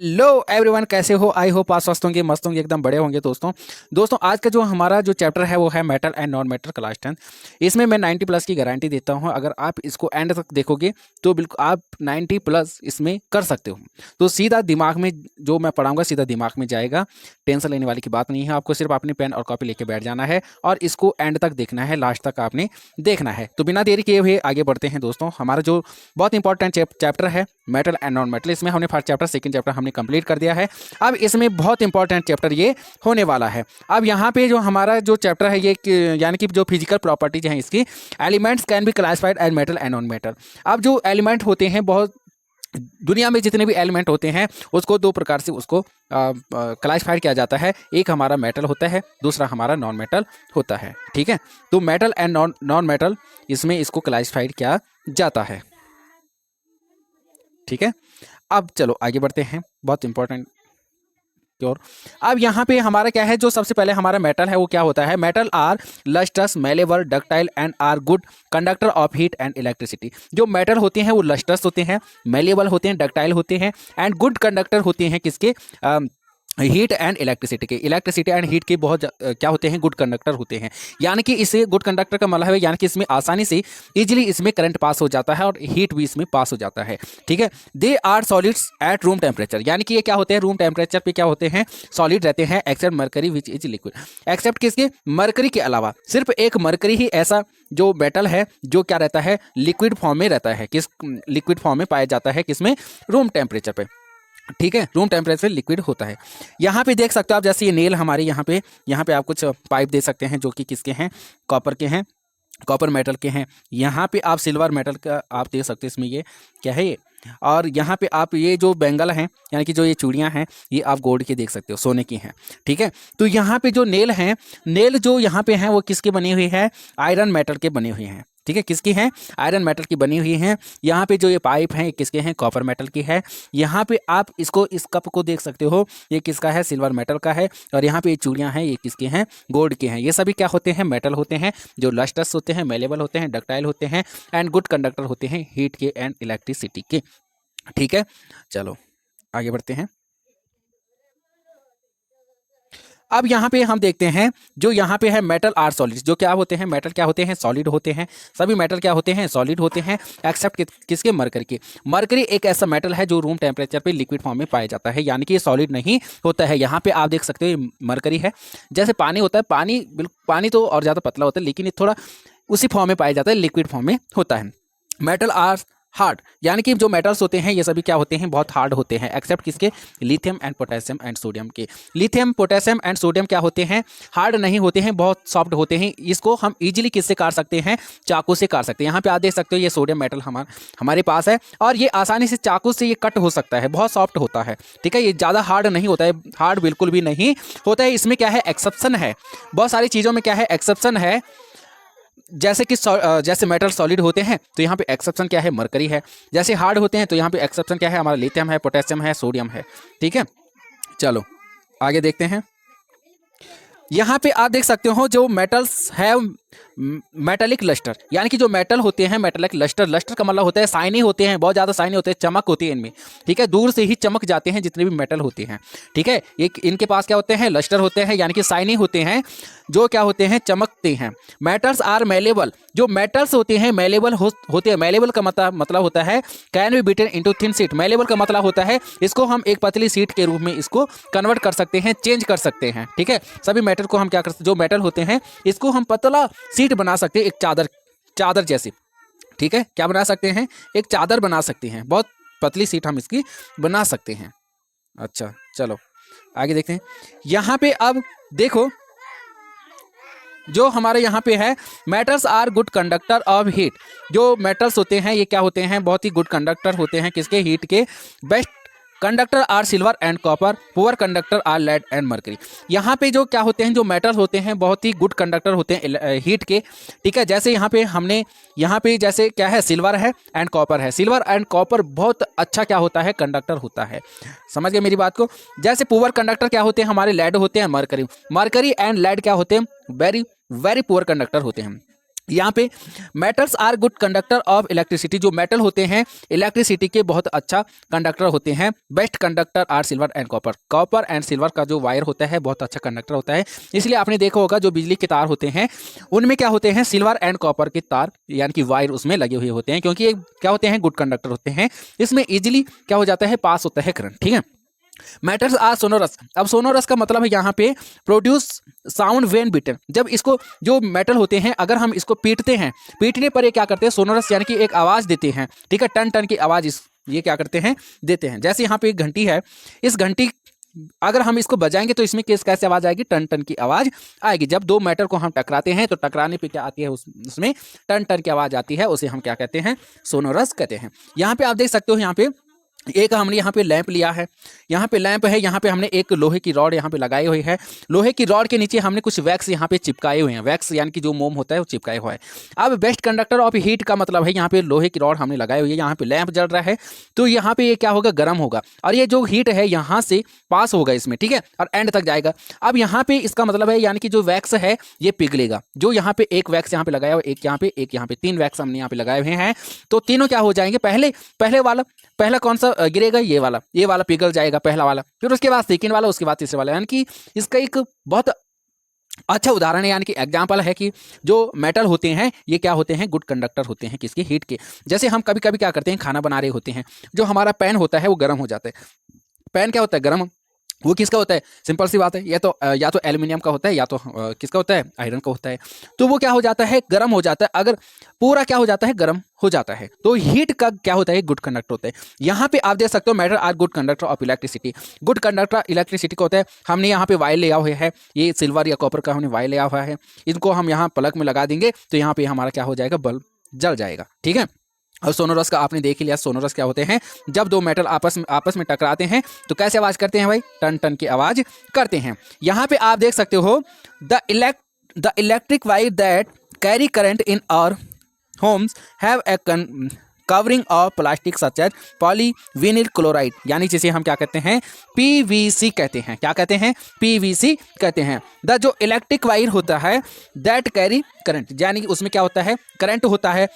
लो everyone, कैसे हो? I hope आप स्वस्थ होंगे, मस्त होंगे, एकदम बड़े होंगे। दोस्तों आज का जो हमारा जो चैप्टर है वो है metal and non metal class 10। इसमें मैं 90 प्लस की गारंटी देता हूं। अगर आप इसको एंड तक देखोगे तो बिल्कुल आप 90 प्लस इसमें कर सकते हो। तो सीधा दिमाग में जो मैं पढ़ाऊंगा सीधा दिमाग में जाएगा। टेंशन लेने वाली की बात नहीं है। आपको सिर्फ अपनी पेन और कॉपी लेके बैठ जाना है और इसको एंड तक देखना है, लास्ट तक आपने देखना है। तो बिना देरी किए हुए आगे बढ़ते हैं दोस्तों। हमारा जो बहुत इंपॉर्टेंट चैप्टर है मेटल एंड नॉन मेटल, इसमें हमने फर्स्ट चैप्टर सेकंड चैप्टर हमने कंप्लीट कर दिया है। अब इसमें बहुत इंपॉर्टेंट चैप्टर ये होने वाला है। अब यहाँ पे जो हमारा जो चैप्टर है ये यानी कि जो फिजिकल प्रॉपर्टीज हैं इसकी, elements can be classified as metal and non metal. अब जो एलिमेंट होते हैं, बहुत दुनिया में जितने भी एलिमेंट होते हैं उसको दो प्रकार से उसको क्लासिफाइड किया जाता है। एक हमारा मेटल होता है, दूसरा हमारा नॉन मेटल होता है। ठीक है, तो मेटल एंड नॉन मेटल इसमें इसको क्लासिफाइड किया जाता है। ठीक है, अब चलो आगे बढ़ते हैं बहुत इंपॉर्टेंट की ओर। अब यहाँ पे हमारा क्या है, जो सबसे पहले हमारा मेटल है वो क्या होता है? Metal are lustrous, malleable, ductile and are good conductor of heat and electricity. जो मेटल होते हैं वो लस्ट्रस होते हैं, मेलेबल होते हैं, डक्टाइल होते हैं एंड गुड कंडक्टर होते हैं किसके? हीट एंड इलेक्ट्रिसिटी के। इलेक्ट्रिसिटी एंड हीट के बहुत क्या होते हैं? गुड कंडक्टर होते हैं। यानी कि इसे गुड कंडक्टर का मतलब है यानी कि इसमें आसानी से इजीली इसमें करंट पास हो जाता है और हीट भी इसमें पास हो जाता है। ठीक है, they are solids at room temperature. यानी कि ये क्या होते हैं? रूम टेम्परेचर पे क्या होते हैं? सॉलिड रहते हैं, except mercury which is liquid. Except किसके? मरकरी के अलावा सिर्फ एक मरकरी ही ऐसा जो मेटल है जो क्या रहता है? लिक्विड फॉर्म में रहता है। किस लिक्विड फॉर्म में पाया जाता है? किसमें? रूम टेम्परेचर पे। ठीक है, रूम टेम्परेचर लिक्विड होता है। यहाँ पे देख सकते हो आप, जैसे ये नेल हमारे यहाँ पे आप कुछ पाइप दे सकते हैं जो कि किसके हैं? कॉपर के हैं, कॉपर मेटल के हैं। यहाँ पे आप सिल्वर मेटल का आप दे सकते हैं। इसमें ये क्या है? ये और यहाँ पे आप ये जो बैंगल हैं यानी कि जो ये चूड़ियाँ हैं ये आप गोल्ड के देख सकते हो, सोने की हैं। ठीक है, तो यहाँ पे जो नेल हैं, नेल जो यहाँ पे हैं वो किसके बने हुए हैं? आयरन मेटल के बने हुए हैं। ठीक है, किसकी हैं? आयरन मेटल की बनी हुई हैं। यहाँ पे जो ये पाइप हैं किसके हैं? कॉपर मेटल की है। यहाँ पे आप इसको इस कप को देख सकते हो, ये किसका है? सिल्वर मेटल का है। और यहाँ पे ये चूड़ियाँ हैं ये किसके हैं? गोल्ड के हैं। ये सभी क्या होते हैं? मेटल होते हैं, जो लस्ट्रस होते हैं, मेलेबल होते हैं, डक्टाइल होते हैं एंड गुड कंडक्टर होते हैं हीट के एंड इलेक्ट्रिसिटी के। ठीक है, चलो आगे बढ़ते हैं। अब यहाँ पे हम देखते हैं जो यहाँ पे है मेटल आर सॉलिड। जो क्या होते हैं? मेटल क्या होते हैं? सॉलिड होते हैं। सभी मेटल क्या होते हैं? सॉलिड होते हैं, एक्सेप्ट किसके? मरकरी के। मरकरी एक ऐसा मेटल है जो रूम टेम्परेचर पे लिक्विड फॉर्म में पाया जाता है, यानी कि ये सॉलिड नहीं होता है। यहाँ पे आप देख सकते हो मरकरी है, जैसे पानी होता है। पानी बिल्कुल, पानी तो और ज़्यादा पतला होता है लेकिन ये थोड़ा उसी फॉर्म में पाया जाता है, लिक्विड फॉर्म में होता है। मेटल आर हार्ड, यानी कि जो मेटल्स होते हैं ये सभी क्या होते हैं? बहुत हार्ड होते हैं, एक्सेप्ट किसके? Lithium and potassium and sodium के। लिथियम, पोटेशियम एंड सोडियम क्या होते हैं? हार्ड नहीं होते हैं, बहुत सॉफ्ट होते हैं। इसको हम इजीली किससे काट सकते हैं? चाकू से काट सकते हैं। यहाँ पे आप देख सकते हो ये सोडियम मेटल हमारे पास है और ये आसानी से चाकू से ये कट हो सकता है, बहुत सॉफ्ट होता है। ठीक है, ये ज़्यादा हार्ड नहीं होता है, हार्ड बिल्कुल भी नहीं होता है। इसमें क्या है? एक्सेप्शन है, बहुत सारी चीज़ों में क्या है? एक्सेप्शन है। जैसे कि जैसे मेटल सॉलिड होते हैं तो यहाँ पे एक्सेप्शन क्या है? मरकरी है। जैसे हार्ड होते हैं तो यहाँ पे एक्सेप्शन क्या है? हमारा लिथियम है, पोटेशियम है, सोडियम है। ठीक है, चलो आगे देखते हैं। यहाँ पे आप देख सकते हो जो मेटल्स है मेटेलिक लस्टर, यानी कि जो मेटल होते हैं मेटेलिक लस्टर। लस्टर का मतलब होता है शाइनी होते हैं, बहुत ज़्यादा शाइनी होते हैं, चमक होती है इनमें। ठीक है, दूर से ही चमक जाते हैं जितने भी मेटल होते हैं। ठीक है, एक इनके पास क्या होते हैं? लस्टर होते हैं, यानी कि शाइनी होते हैं, जो क्या होते हैं? चमकते हैं। मेटल्स आर मेलेबल, जो मेटल्स होते हैं मेलेबल होते हैं। मेलेबल का मतलब होता है can be beaten into thin sheet. Malleable का मतलब होता है इसको हम एक पतली शीट के रूप में इसको कन्वर्ट कर सकते हैं, चेंज कर सकते हैं। ठीक है, सभी मेटल को हम क्या कर सकते हैं? जो मेटल होते हैं इसको हम पतला शीट बना सकते हैं, एक चादर जैसी। ठीक है, क्या बना सकते हैं? एक चादर बना सकते हैं, बहुत पतली शीट हम इसकी बना सकते हैं। अच्छा चलो आगे देखते हैं। यहाँ पे अब देखो जो हमारे यहाँ पे है, metals are good conductor of heat. जो मेटल्स होते हैं ये क्या होते हैं? बहुत ही गुड कंडक्टर होते हैं किसके? हीट के। Best conductor are silver and copper, poor conductor are lead and mercury. यहाँ पे जो क्या होते हैं? जो मेटल होते हैं बहुत ही गुड कंडक्टर होते हैं हीट के। ठीक है, जैसे यहाँ पे जैसे क्या है? सिल्वर है एंड कॉपर है। सिल्वर एंड कॉपर बहुत अच्छा क्या होता है? कंडक्टर होता है। समझ गए मेरी बात को? जैसे पुअर कंडक्टर क्या होते हैं? हमारे लेड होते हैं, मर्करी। मर्करी एंड लेड क्या होते हैं? वेरी वेरी पुअर कंडक्टर होते हैं। यहाँ पे metals are good conductor of electricity, जो मेटल होते हैं इलेक्ट्रिसिटी के बहुत अच्छा कंडक्टर होते हैं। Best conductor are silver and copper, copper and silver का जो वायर होता है बहुत अच्छा कंडक्टर होता है। इसलिए आपने देखा होगा जो बिजली के तार होते हैं उनमें क्या होते हैं, सिल्वर एंड कॉपर के तार यानी कि वायर उसमें लगे हुए होते हैं, क्योंकि ये क्या होते हैं, गुड कंडक्टर होते हैं। इसमें इजिली क्या हो जाता है, पास होता है करंट। ठीक है, मैटर्स आर सोनोरस। अब सोनोरस का मतलब है यहाँ पे प्रोड्यूस साउंड व्हेन बीटन, जब इसको जो मेटल होते हैं अगर हम इसको पीटते हैं, पीटने पर ये क्या करते हैं, सोनोरस यानी कि एक आवाज़ देते हैं। ठीक है, टन टन की आवाज़ ये क्या करते हैं, देते हैं। जैसे यहाँ पे एक घंटी है, इस घंटी अगर हम इसको बजाएंगे तो इसमें कैसे आवाज़ आएगी, टन टन की आवाज़ आएगी। जब दो मेटल को हम टकराते हैं तो टकराने पे क्या आती है, उसमें टन टन की आवाज़ आती है, उसे हम क्या कहते हैं, सोनोरस कहते हैं। यहाँ पे आप देख सकते हो, यहाँ पे एक हमने यहाँ पे लैंप लिया है, यहाँ पे लैंप है, यहाँ पे हमने एक लोहे की रॉड यहाँ पे लगाई हुई है। लोहे की रॉड के नीचे हमने कुछ वैक्स यहाँ पे चिपकाए हुए हैं, वैक्स यानी कि जो मोम होता है वो चिपकाए हुआ है। अब बेस्ट कंडक्टर ऑफ हीट का मतलब है यहाँ पे लोहे की रॉड हमने लगाई हुई है, यहाँ पे लैंप जल रहा है तो यहाँ पे ये क्या होगा, गर्म होगा और ये जो हीट है यहाँ से पास होगा इसमें, ठीक है, और एंड तक जाएगा। अब यहाँ पे इसका मतलब है यानी कि जो वैक्स है ये पिघलेगा। जो यहाँ पे एक वैक्स यहाँ पे लगाया हुआ, एक यहाँ पे, एक यहाँ पे, तीन वैक्स हमने यहाँ पे लगाए हुए हैं, तो तीनों क्या हो जाएंगे, पहले वाला, पहला कौन सा गिरेगा, ये वाला पिघल जाएगा, पहला वाला, फिर उसके बाद सेकंड वाला, उसके बाद तीसरे वाला। यानी कि इसका एक बहुत अच्छा उदाहरण है, यानी कि एग्जाम्पल है कि जो मेटल होते हैं ये क्या होते हैं, गुड कंडक्टर होते हैं किसके, हीट के। जैसे हम कभी कभी क्या करते हैं, खाना बना रहे होते हैं, जो हमारा पैन होता है वो गर्म हो जाता है। पैन क्या होता है, गर्म, वो किसका होता है, सिंपल सी बात है, या तो एल्युमिनियम का होता है, या तो किसका होता है, आयरन का होता है। तो वो क्या हो जाता है, गर्म हो जाता है। अगर पूरा क्या हो जाता है, गर्म हो जाता है, तो हीट का क्या होता है, गुड कंडक्टर होता है। यहाँ पे आप देख सकते हो, matter are good conductor of electricity. Good conductor electricity का होता है, हमने यहाँ पे वायर लिया हुआ है, ये सिल्वर या कॉपर का हमने वायर लिया हुआ है, इनको हम यहाँ प्लग में लगा देंगे तो यहाँ पे हमारा क्या हो जाएगा, बल्ब जल जाएगा। ठीक है, और सोनोरस का आपने देख ही लिया, सोनोरस क्या होते हैं, जब दो मेटल आपस में टकराते हैं तो कैसे आवाज करते हैं भाई, टन टन की आवाज करते हैं। यहाँ पे आप देख सकते हो, the electric wire that carry current in our homes have a covering of plastic such as polyvinyl chloride, यानी जिसे हम क्या कहते हैं, पीवीसी कहते हैं। क्या कहते हैं, पीवीसी कहते हैं। द जो इलेक्ट्रिक वायर होता है दैट कैरी करंट, यानी कि उसमें क्या होता है, करंट होता है।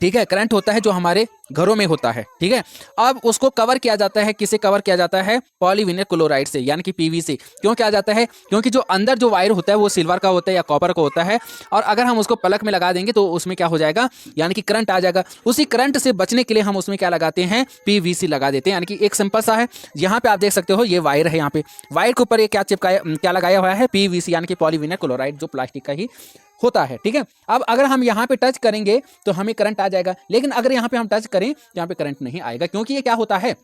ठीक है, करंट होता है जो हमारे घरों में होता है। ठीक है, अब उसको कवर किया जाता है, किसे कवर किया जाता है, पॉलीविनिल क्लोराइड से, यानी कि पीवीसी। क्यों किया जाता है, क्योंकि जो अंदर जो वायर होता है वो सिल्वर का होता है या कॉपर का होता है, और अगर हम उसको प्लग में लगा देंगे तो उसमें क्या हो जाएगा, यानी कि करंट आ जाएगा। उसी करंट से बचने के लिए हम उसमें क्या लगाते हैं, पीवीसी लगा देते हैं। यानी कि एक सिंपल सा है, यहाँ पे आप देख सकते हो, ये वायर है, यहाँ पे वायर के ऊपर ये क्या लगाया हुआ है, पीवीसी यानी कि पॉलीविनिल क्लोराइड, जो प्लास्टिक का ही होता है। ठीक है, अब अगर हम यहाँ पे टच करेंगे तो हमें करंट आ जाएगा, लेकिन अगर यहाँ पे हम टच करें तो यहाँ पे करंट नहीं आएगा, क्योंकि ये क्या होता है,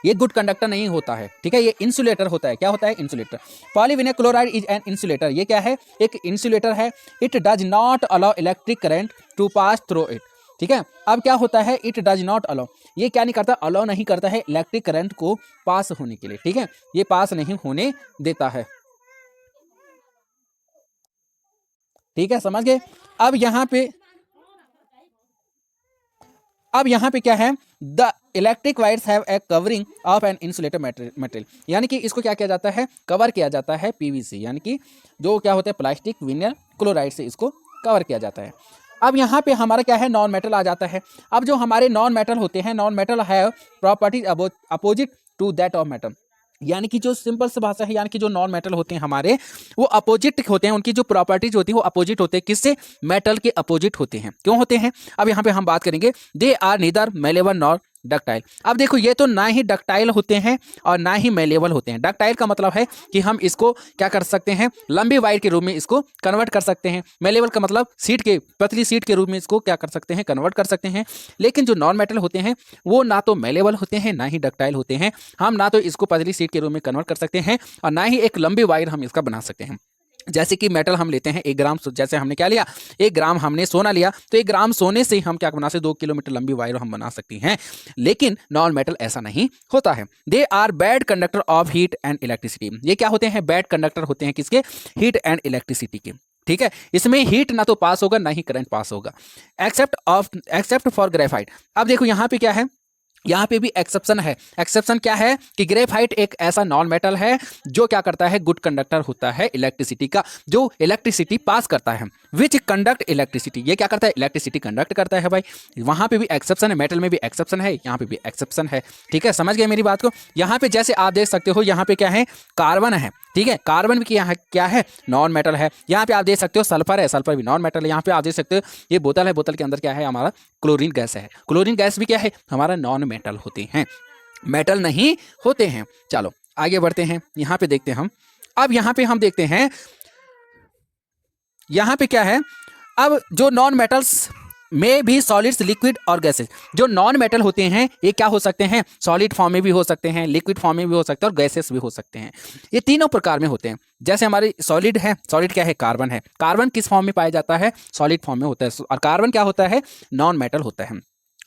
ये गुड कंडक्टर नहीं होता है। ठीक है, ये इंसुलेटर होता है। क्या होता है, insulator. Polyvinyl chloride is an insulator, ये क्या है, एक इंसुलेटर है। It does not allow electric current to pass through it. ठीक है, अब क्या होता है, इट डज नॉट अलाउ, ये क्या नहीं करता, अलाउ नहीं करता है इलेक्ट्रिक करंट को पास होने के लिए। ठीक है, ये पास नहीं होने देता है। ठीक है, समझ गए। अब यहाँ पे क्या है, the electric wires have a covering of an insulator material, यानी कि इसको क्या किया जाता है, कवर किया जाता है पीवीसी, यानी कि जो क्या होता है, प्लास्टिक विनिल क्लोराइड से इसको कवर किया जाता है। अब यहाँ पे हमारा क्या है, नॉन मेटल आ जाता है। अब जो हमारे नॉन मेटल होते हैं, non metal have properties opposite to that of metal, यानी कि जो सिंपल सी भाषा है, यानी कि जो नॉन मेटल होते हैं हमारे, वो अपोजिट होते हैं, उनकी जो प्रॉपर्टीज होती है वो अपोजिट होते हैं, किससे, मेटल के अपोजिट होते हैं। क्यों होते हैं, अब यहाँ पे हम बात करेंगे। They are neither malleable nor ductile. अब देखो, ये तो ना ही डक्टाइल होते हैं और ना ही मेलेबल होते हैं। डक्टाइल का मतलब है कि हम इसको क्या कर सकते हैं, लंबी वायर के रूप में इसको कन्वर्ट कर सकते हैं। मेलेबल का मतलब पतली सीट के रूप में इसको क्या कर सकते हैं, कन्वर्ट कर सकते हैं। लेकिन जो नॉन मेटल होते हैं वो ना तो मेलेबल होते हैं ना ही डक्टाइल होते हैं। हम ना तो इसको पतली सीट के रूप में कन्वर्ट कर सकते हैं और ना ही एक लंबी वायर हम इसका बना सकते हैं। जैसे कि मेटल हम लेते हैं 1 ग्राम, जैसे हमने क्या लिया, 1 ग्राम हमने सोना लिया, तो 1 ग्राम सोने से हम क्या बना सकते, 2 किलोमीटर लंबी वायर हम बना सकते हैं। लेकिन नॉन मेटल ऐसा नहीं होता है। They are bad conductor of heat and electricity. ये क्या होते हैं, बैड कंडक्टर होते हैं, किसके, हीट एंड इलेक्ट्रिसिटी के। ठीक है, इसमें हीट ना तो पास होगा ना ही करंट पास होगा, एक्सेप्ट फॉर ग्रेफाइट। अब देखो यहाँ पे क्या है, यहाँ पे भी एक्सेप्शन है। एक्सेप्शन क्या है कि ग्रेफाइट एक ऐसा नॉन मेटल है जो क्या करता है, गुड कंडक्टर होता है इलेक्ट्रिसिटी का, जो इलेक्ट्रिसिटी पास करता है, विच कंडक्ट इलेक्ट्रिसिटी। ये क्या करता है, इलेक्ट्रिसिटी कंडक्ट करता है भाई। वहाँ पे भी एक्सेप्शन है, मेटल में भी एक्सेप्शन है, यहाँ पे भी एक्सेप्शन है। ठीक है, समझ गए मेरी बात को। यहाँ पे जैसे आप देख सकते हो, यहाँ पे क्या है, कार्बन है। ठीक है, कार्बन भी यहाँ क्या है, नॉन मेटल है। यहाँ पे आप देख सकते हो सल्फर है, सल्फर भी नॉन मेटल है। यहाँ पे आप देख सकते हो ये बोतल है, बोतल के अंदर क्या है हमारा, क्लोरीन गैस है। क्लोरीन गैस भी क्या है, हमारा नॉन मेटल होते हैं, मेटल नहीं होते हैं। चलो आगे बढ़ते हैं, यहाँ पे देखते हैं हम। अब यहाँ पे हम देखते हैं, यहाँ पे क्या है, अब जो नॉन मेटल्स में भी सॉलिड्स, लिक्विड और गैसेस। जो नॉन मेटल होते हैं ये क्या हो सकते हैं, सॉलिड फॉर्म में भी हो सकते हैं, लिक्विड फॉर्म में भी हो सकते हैं और गैसेस भी हो सकते हैं। ये तीनों प्रकार में होते हैं। जैसे हमारी सॉलिड है, सॉलिड क्या है, कार्बन है। कार्बन किस फॉर्म में पाया जाता है, सॉलिड फॉर्म में होता है। और कार्बन क्या होता है, नॉन मेटल होता है।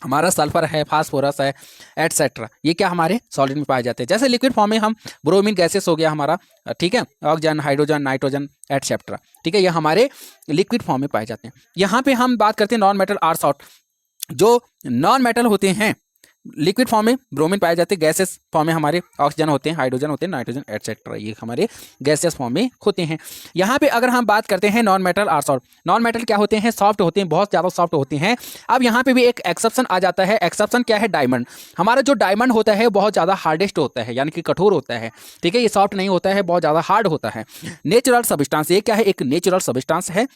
हमारा सल्फर है, फास्फोरस है, एटसेट्रा, ये क्या हमारे सॉलिड में पाए जाते हैं। जैसे लिक्विड फॉर्म में हम ब्रोमीन गैसेस हो गया हमारा, ठीक है, ऑक्सीजन, हाइड्रोजन, नाइट्रोजन, एटसेट्रा, ठीक है, ये हमारे लिक्विड फॉर्म में पाए जाते हैं। यहाँ पे हम बात करते हैं नॉन मेटल आर सॉल्ट। जो नॉन मेटल होते हैं लिक्विड फॉर्म में ब्रोमीन पाए जाते हैं, गैसेस फॉर्म में हमारे ऑक्सीजन होते हैं, हाइड्रोजन होते हैं, नाइट्रोजन एटसेट्रा, ये हमारे गैसेस फॉर्म में होते हैं। यहाँ पे अगर हम बात करते हैं non metal are salt, non metal क्या होते हैं, सॉफ्ट होते हैं, बहुत ज़्यादा सॉफ्ट होते हैं। अब यहाँ पे भी एक एक्सेप्शन आ जाता है। एक्सेप्शन क्या है, डायमंड। हमारा जो डायमंड होता है बहुत ज़्यादा हार्डेस्ट होता है, यानी कि कठोर होता है। ठीक है, ये सॉफ्ट नहीं होता है, बहुत ज़्यादा हार्ड होता है। नेचुरल सब्सटेंस, ये क्या है, एक नेचुरल सब्सटेंस है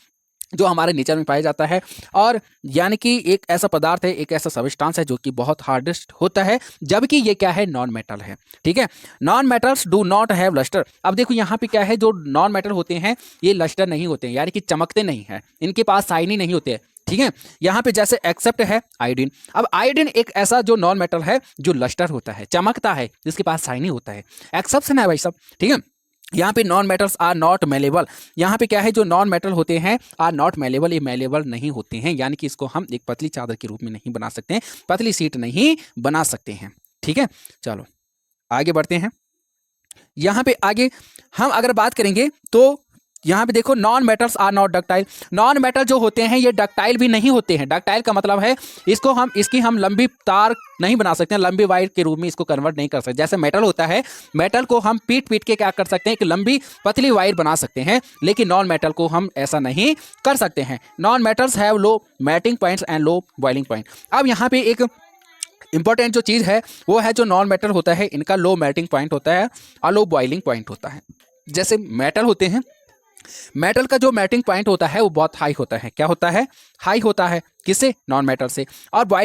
जो हमारे नेचर में पाया जाता है। और यानी कि एक ऐसा पदार्थ है, एक ऐसा सब्सटेंस है जो कि बहुत हार्डेस्ट होता है, जबकि ये क्या है, नॉन मेटल है। ठीक है, non metals do not have lustre. अब देखो यहाँ पे क्या है, जो नॉन मेटल होते हैं ये लस्टर नहीं होते हैं, यानी कि चमकते नहीं हैं, इनके पास शाइनी नहीं होते हैं। ठीक है, यहाँ पे जैसे एक्सेप्ट है आयोडीन। अब आयोडीन एक ऐसा जो नॉन मेटल है जो लस्टर होता है, चमकता है, जिसके पास शाइनी होता है। एक्सेप्शन है भाई सब। ठीक है, यहाँ पे non metals are not malleable. यहाँ पे क्या है, जो नॉन मेटल होते हैं आर नॉट मेलेबल, ये मेलेबल नहीं होते हैं, यानी कि इसको हम एक पतली चादर के रूप में नहीं बना सकते हैं, पतली सीट नहीं बना सकते हैं। ठीक है, चलो आगे बढ़ते हैं। यहाँ पे आगे हम अगर बात करेंगे तो यहाँ पे देखो, non metals are not ductile. Non metal जो होते हैं ये डक्टाइल भी नहीं होते हैं। डक्टाइल का मतलब है इसकी हम लंबी तार नहीं बना सकते हैं, लंबी वायर के रूप में इसको कन्वर्ट नहीं कर सकते। जैसे मेटल होता है, मेटल को हम पीट पीट के क्या कर सकते हैं, एक लंबी पतली वायर बना सकते हैं, लेकिन नॉन मेटल को हम ऐसा नहीं कर सकते हैं। Non metals have low melting points and low boiling point. अब यहाँ पे एक इंपॉर्टेंट जो चीज़ है वो है, जो नॉन मेटल होता है इनका लो मेल्टिंग पॉइंट होता है और लो बॉइलिंग पॉइंट होता है। जैसे मेटल होते हैं, मेटल का जो मेल्टिंग पॉइंट होता है वो बहुत हाई होता है। क्या होता है, हाई होता है, किससे, नॉन मेटल से। और बॉइल